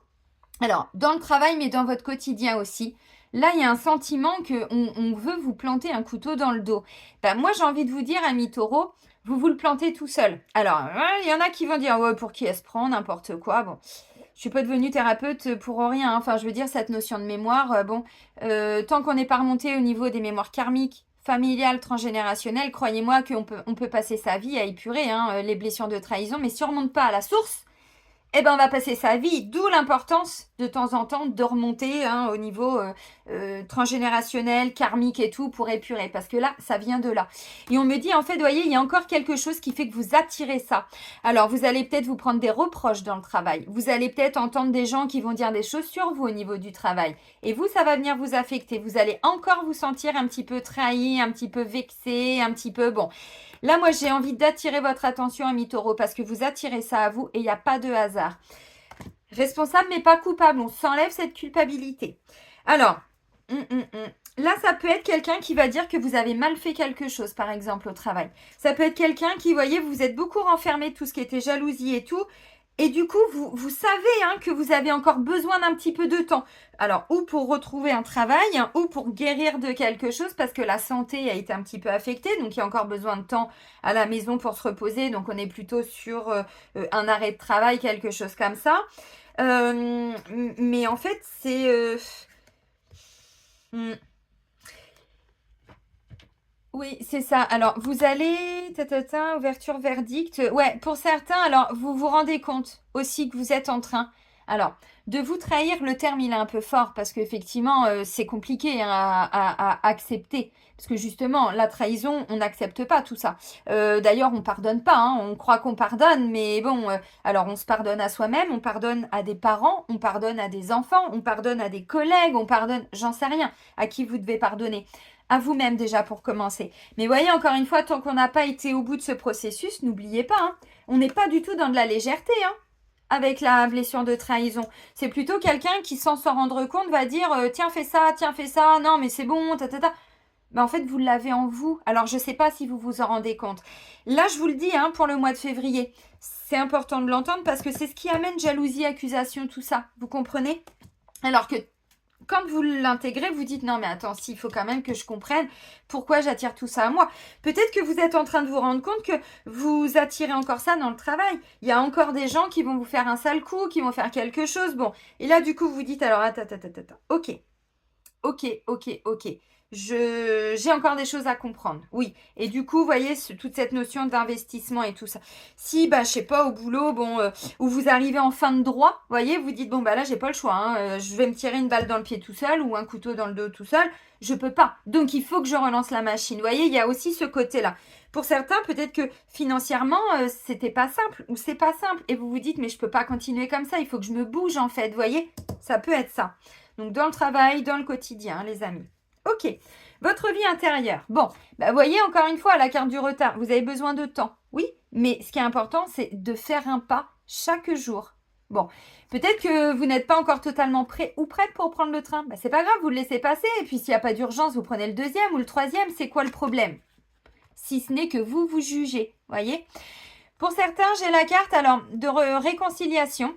alors, dans le travail, mais dans votre quotidien aussi, là, il y a un sentiment qu'on veut vous planter un couteau dans le dos. Moi, j'ai envie de vous dire, amis taureaux, vous le plantez tout seul. Alors, il y en a qui vont dire, ouais, pour qui elle se prend, n'importe quoi. Bon, je suis pas devenue thérapeute pour rien. Hein. Enfin, je veux dire, cette notion de mémoire, tant qu'on n'est pas remonté au niveau des mémoires karmiques, familiales, transgénérationnelles, croyez-moi qu'on peut passer sa vie à épurer les blessures de trahison, mais si on ne remonte pas à la source, on va passer sa vie, d'où l'importance de temps en temps de remonter au niveau transgénérationnel, karmique et tout pour épurer, parce que là, ça vient de là. Et on me dit, en fait, voyez, il y a encore quelque chose qui fait que vous attirez ça. Alors, vous allez peut-être vous prendre des reproches dans le travail. Vous allez peut-être entendre des gens qui vont dire des choses sur vous au niveau du travail. Et vous, ça va venir vous affecter. Vous allez encore vous sentir un petit peu trahi, un petit peu vexé, un petit peu bon. Là, moi, j'ai envie d'attirer votre attention, amis taureaux, parce que vous attirez ça à vous et il n'y a pas de hasard. Responsable, mais pas coupable. On s'enlève cette culpabilité. Alors, là, ça peut être quelqu'un qui va dire que vous avez mal fait quelque chose, par exemple, au travail. Ça peut être quelqu'un qui, voyez, vous êtes beaucoup renfermé de tout ce qui était jalousie et tout. Et du coup, vous savez que vous avez encore besoin d'un petit peu de temps. Alors, ou pour retrouver un travail, ou pour guérir de quelque chose, parce que la santé a été un petit peu affectée. Donc, il y a encore besoin de temps à la maison pour se reposer. Donc, on est plutôt sur un arrêt de travail, quelque chose comme ça. Mais en fait, c'est... hmm, oui, c'est ça. Alors, vous allez... ouverture, verdict. Ouais, pour certains, alors, vous vous rendez compte aussi que vous êtes en train... Alors, de vous trahir, le terme, il est un peu fort parce qu'effectivement, c'est compliqué hein, à accepter. Parce que justement, la trahison, on n'accepte pas tout ça. D'ailleurs, on pardonne pas. Hein, on croit qu'on pardonne, mais bon, alors on se pardonne à soi-même, on pardonne à des parents, on pardonne à des enfants, on pardonne à des collègues, on pardonne, j'en sais rien, à qui vous devez pardonner. À vous-même déjà pour commencer. Mais voyez, encore une fois, tant qu'on n'a pas été au bout de ce processus, n'oubliez pas, hein, on n'est pas du tout dans de la légèreté hein, avec la blessure de trahison. C'est plutôt quelqu'un qui, sans s'en rendre compte, va dire tiens, fais ça, non, mais c'est bon, ta. Ben, en fait, vous l'avez en vous. Alors, je ne sais pas si vous vous en rendez compte. Là, je vous le dis, hein, pour le mois de février, c'est important de l'entendre parce que c'est ce qui amène jalousie, accusation, tout ça. Vous comprenez? Alors que quand vous l'intégrez, vous dites non mais attends, il faut quand même que je comprenne pourquoi j'attire tout ça à moi. Peut-être que vous êtes en train de vous rendre compte que vous attirez encore ça dans le travail. Il y a encore des gens qui vont vous faire un sale coup, qui vont faire quelque chose. Bon, et là du coup vous dites alors attends. Ok. J'ai encore des choses à comprendre. Oui. Et du coup, vous voyez, toute cette notion d'investissement et tout ça. Si, bah, je sais pas, au boulot, bon, où vous arrivez en fin de droit, vous voyez, vous dites, bon, bah là, j'ai pas le choix. Hein, je vais me tirer une balle dans le pied tout seul ou un couteau dans le dos tout seul. Je peux pas. Donc, il faut que je relance la machine. Vous voyez, il y a aussi ce côté-là. Pour certains, peut-être que financièrement, c'était pas simple ou c'est pas simple. Et vous vous dites, mais je peux pas continuer comme ça. Il faut que je me bouge, en fait. Vous voyez, ça peut être ça. Donc, dans le travail, dans le quotidien, les amis. Ok. Votre vie intérieure. Bon, bah, voyez encore une fois la carte du retard. Vous avez besoin de temps. Oui, mais ce qui est important, c'est de faire un pas chaque jour. Bon, peut-être que vous n'êtes pas encore totalement prêt ou prête pour prendre le train. Bah, c'est pas grave, vous le laissez passer. Et puis s'il n'y a pas d'urgence, vous prenez le deuxième ou le troisième. C'est quoi le problème? Si ce n'est que vous vous jugez. Voyez. Pour certains, j'ai la carte alors de réconciliation,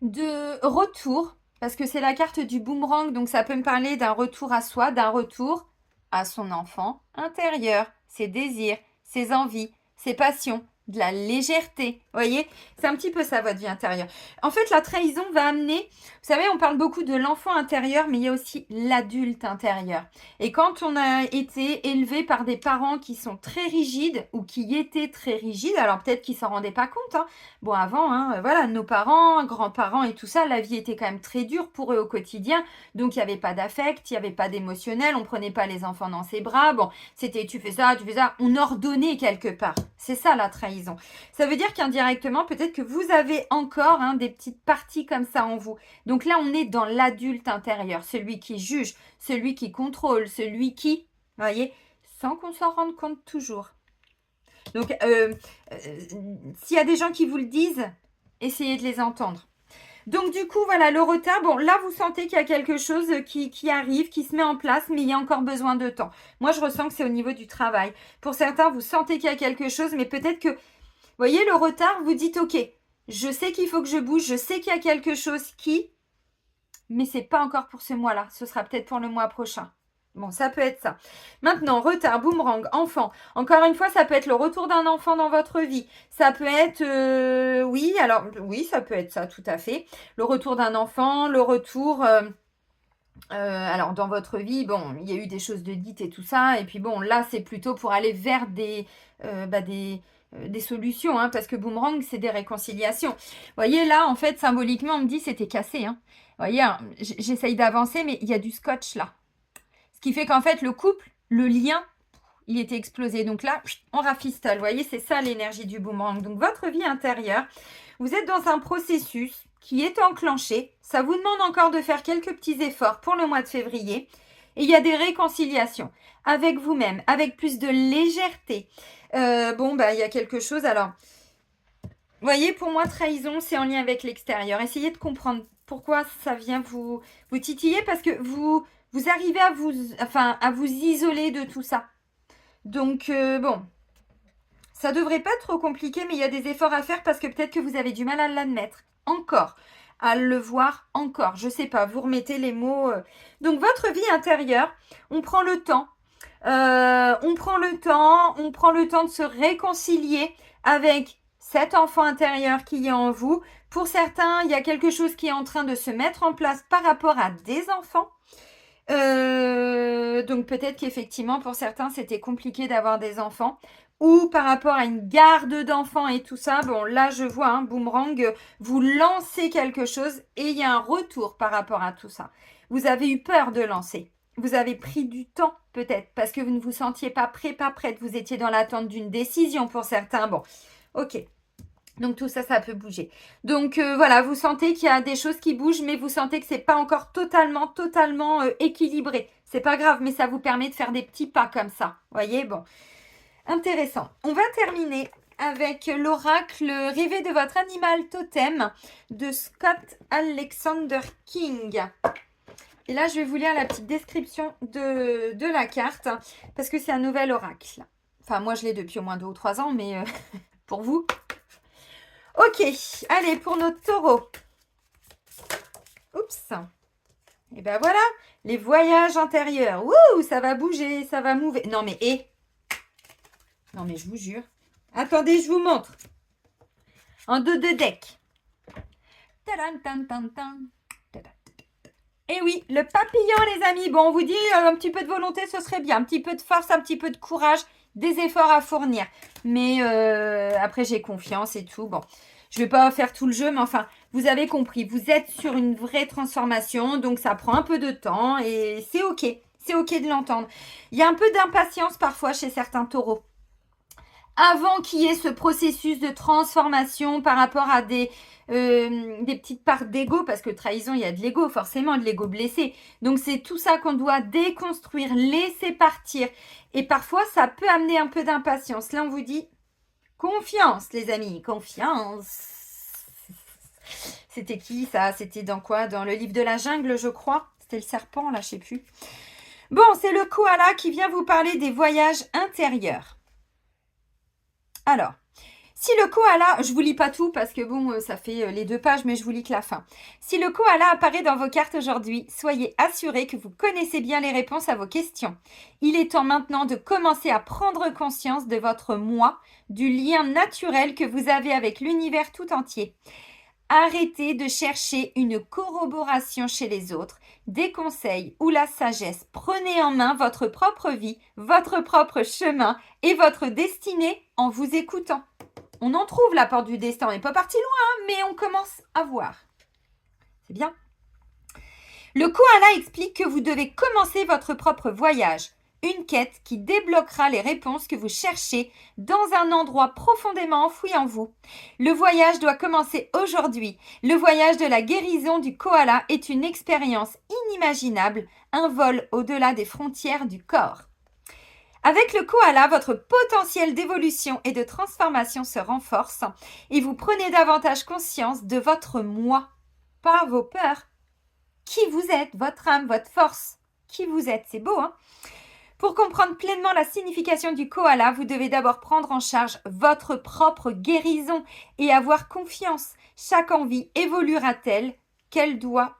de retour. Parce que c'est la carte du boomerang, donc ça peut me parler d'un retour à soi, d'un retour à son enfant intérieur, ses désirs, ses envies, ses passions, de la légèreté. Vous voyez, c'est un petit peu ça votre vie intérieure. En fait, la trahison va amener, vous savez, on parle beaucoup de l'enfant intérieur, mais il y a aussi l'adulte intérieur. Et quand on a été élevé par des parents qui sont très rigides ou qui étaient très rigides, alors peut-être qu'ils s'en rendaient pas compte, hein. Bon, avant, hein, voilà, nos parents, grands-parents et tout ça, la vie était quand même très dure pour eux au quotidien. Donc, il n'y avait pas d'affect, il n'y avait pas d'émotionnel, on prenait pas les enfants dans ses bras. Bon, c'était tu fais ça. On ordonnait quelque part. C'est ça la trahison. Ça veut dire qu'indirectement, peut-être que vous avez encore hein, des petites parties comme ça en vous. Donc là, on est dans l'adulte intérieur, celui qui juge, celui qui contrôle, celui qui, vous voyez, sans qu'on s'en rende compte toujours. Donc, s'il y a des gens qui vous le disent, essayez de les entendre. Donc, du coup, voilà, le retard. Bon, là, vous sentez qu'il y a quelque chose qui arrive, qui se met en place, mais il y a encore besoin de temps. Moi, je ressens que c'est au niveau du travail. Pour certains, vous sentez qu'il y a quelque chose, mais peut-être que, vous voyez, le retard, vous dites, ok, je sais qu'il faut que je bouge, je sais qu'il y a quelque chose qui, mais c'est pas encore pour ce mois-là. Ce sera peut-être pour le mois prochain. Bon, ça peut être ça. Maintenant, retard, boomerang, enfant. Encore une fois, ça peut être le retour d'un enfant dans votre vie. Ça peut être, oui, ça peut être ça, tout à fait. Le retour d'un enfant, le retour, alors dans votre vie, bon, il y a eu des choses de dites et tout ça. Et puis bon, là, c'est plutôt pour aller vers des solutions, hein, parce que boomerang, c'est des réconciliations. Vous voyez, là, en fait, symboliquement, on me dit c'était cassé. Hein. Vous voyez, hein, j'essaye d'avancer, mais il y a du scotch là. Ce qui fait qu'en fait, le couple, le lien, il était explosé. Donc là, on rafistole. Vous voyez, c'est ça l'énergie du boomerang. Donc votre vie intérieure, vous êtes dans un processus qui est enclenché. Ça vous demande encore de faire quelques petits efforts pour le mois de février. Et il y a des réconciliations avec vous-même, avec plus de légèreté. Il y a quelque chose. Alors, vous voyez, pour moi, trahison, c'est en lien avec l'extérieur. Essayez de comprendre pourquoi ça vient vous titiller parce que vous arrivez à vous isoler de tout ça. Donc, ça devrait pas être trop compliqué, mais il y a des efforts à faire parce que peut-être que vous avez du mal à l'admettre. Encore. À le voir encore. Je sais pas, vous remettez les mots. Donc, votre vie intérieure, on prend le temps. On prend le temps de se réconcilier avec cet enfant intérieur qui est en vous. Pour certains, il y a quelque chose qui est en train de se mettre en place par rapport à des enfants. Donc peut-être qu'effectivement, pour certains, c'était compliqué d'avoir des enfants. Ou par rapport à une garde d'enfants et tout ça. Bon, là, je vois, hein, boomerang, vous lancez quelque chose et il y a un retour par rapport à tout ça. Vous avez eu peur de lancer. Vous avez pris du temps, peut-être, parce que vous ne vous sentiez pas prêt, pas prête. Vous étiez dans l'attente d'une décision pour certains. Bon, ok. Donc tout ça, ça peut bouger. Donc voilà, vous sentez qu'il y a des choses qui bougent, mais vous sentez que c'est pas encore totalement équilibré. C'est pas grave, mais ça vous permet de faire des petits pas comme ça. Voyez, bon, intéressant. On va terminer avec l'oracle Rêver de votre animal totem de Scott Alexander King. Et là, je vais vous lire la petite description de la carte parce que c'est un nouvel oracle. Enfin, moi, je l'ai depuis au moins 2 ou 3 ans, mais pour vous. Ok, allez, pour nos taureaux. Oups. Et ben voilà, les voyages intérieurs. Wouh, ça va bouger, ça va mouver. Non, mais non, mais je vous jure. Attendez, je vous montre. En 2 deck. Tadam, tam, tam, tam. Et oui, le papillon, les amis. Bon, on vous dit un petit peu de volonté, ce serait bien. Un petit peu de force, un petit peu de courage, des efforts à fournir. Mais après, j'ai confiance et tout. Bon, je ne vais pas faire tout le jeu, mais enfin, vous avez compris. Vous êtes sur une vraie transformation, donc ça prend un peu de temps et c'est OK. C'est OK de l'entendre. Il y a un peu d'impatience parfois chez certains taureaux. Avant qu'il y ait ce processus de transformation par rapport à des petites parts d'ego, parce que trahison, il y a de l'ego, forcément, de l'ego blessé. Donc, c'est tout ça qu'on doit déconstruire, laisser partir. Et parfois, ça peut amener un peu d'impatience. Là, on vous dit confiance, les amis, confiance. C'était qui, ça? C'était dans quoi? Dans le livre de la jungle, je crois. C'était le serpent, là, je sais plus. Bon, c'est le koala qui vient vous parler des voyages intérieurs. Alors, si le koala, je vous lis pas tout parce que bon, ça fait les 2 pages, mais je vous lis que la fin. Si le koala apparaît dans vos cartes aujourd'hui, soyez assurés que vous connaissez bien les réponses à vos questions. Il est temps maintenant de commencer à prendre conscience de votre moi, du lien naturel que vous avez avec l'univers tout entier. Arrêtez de chercher une corroboration chez les autres, des conseils ou la sagesse. Prenez en main votre propre vie, votre propre chemin et votre destinée en vous écoutant. On en trouve la porte du destin. On n'est pas parti loin, mais on commence à voir. C'est bien. Le koala explique que vous devez commencer votre propre voyage. Une quête qui débloquera les réponses que vous cherchez dans un endroit profondément enfoui en vous. Le voyage doit commencer aujourd'hui. Le voyage de la guérison du koala est une expérience inimaginable, un vol au-delà des frontières du corps. Avec le koala, votre potentiel d'évolution et de transformation se renforce et vous prenez davantage conscience de votre moi, pas vos peurs. Qui vous êtes, votre âme, votre force. Qui vous êtes, c'est beau, hein? Pour comprendre pleinement la signification du koala, vous devez d'abord prendre en charge votre propre guérison et avoir confiance. Chaque envie évoluera telle qu'elle doit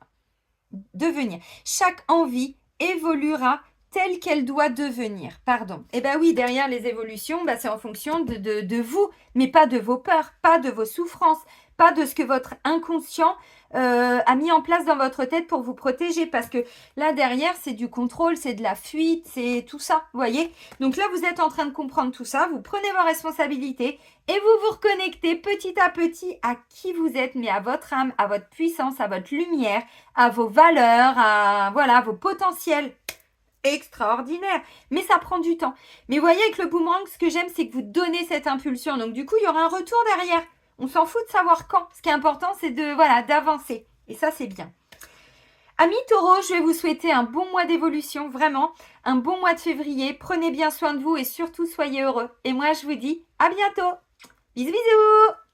devenir. Chaque envie évoluera telle qu'elle doit devenir. Pardon. Eh bien oui, derrière les évolutions, c'est en fonction de vous, mais pas de vos peurs, pas de vos souffrances, pas de ce que votre inconscient a mis en place dans votre tête pour vous protéger. Parce que là, derrière, c'est du contrôle, c'est de la fuite, c'est tout ça, vous voyez. Donc là, vous êtes en train de comprendre tout ça, vous prenez vos responsabilités et vous vous reconnectez petit à petit à qui vous êtes, mais à votre âme, à votre puissance, à votre lumière, à vos valeurs, à voilà, vos potentiels. Extraordinaire, mais ça prend du temps. Mais vous voyez, avec le boomerang, ce que j'aime, c'est que vous donnez cette impulsion. Donc du coup, il y aura un retour derrière. On s'en fout de savoir quand. Ce qui est important, c'est d'avancer. Et ça, c'est bien. Amis taureaux, je vais vous souhaiter un bon mois d'évolution, vraiment. Un bon mois de février. Prenez bien soin de vous et surtout, soyez heureux. Et moi, je vous dis à bientôt. Bisous, bisous.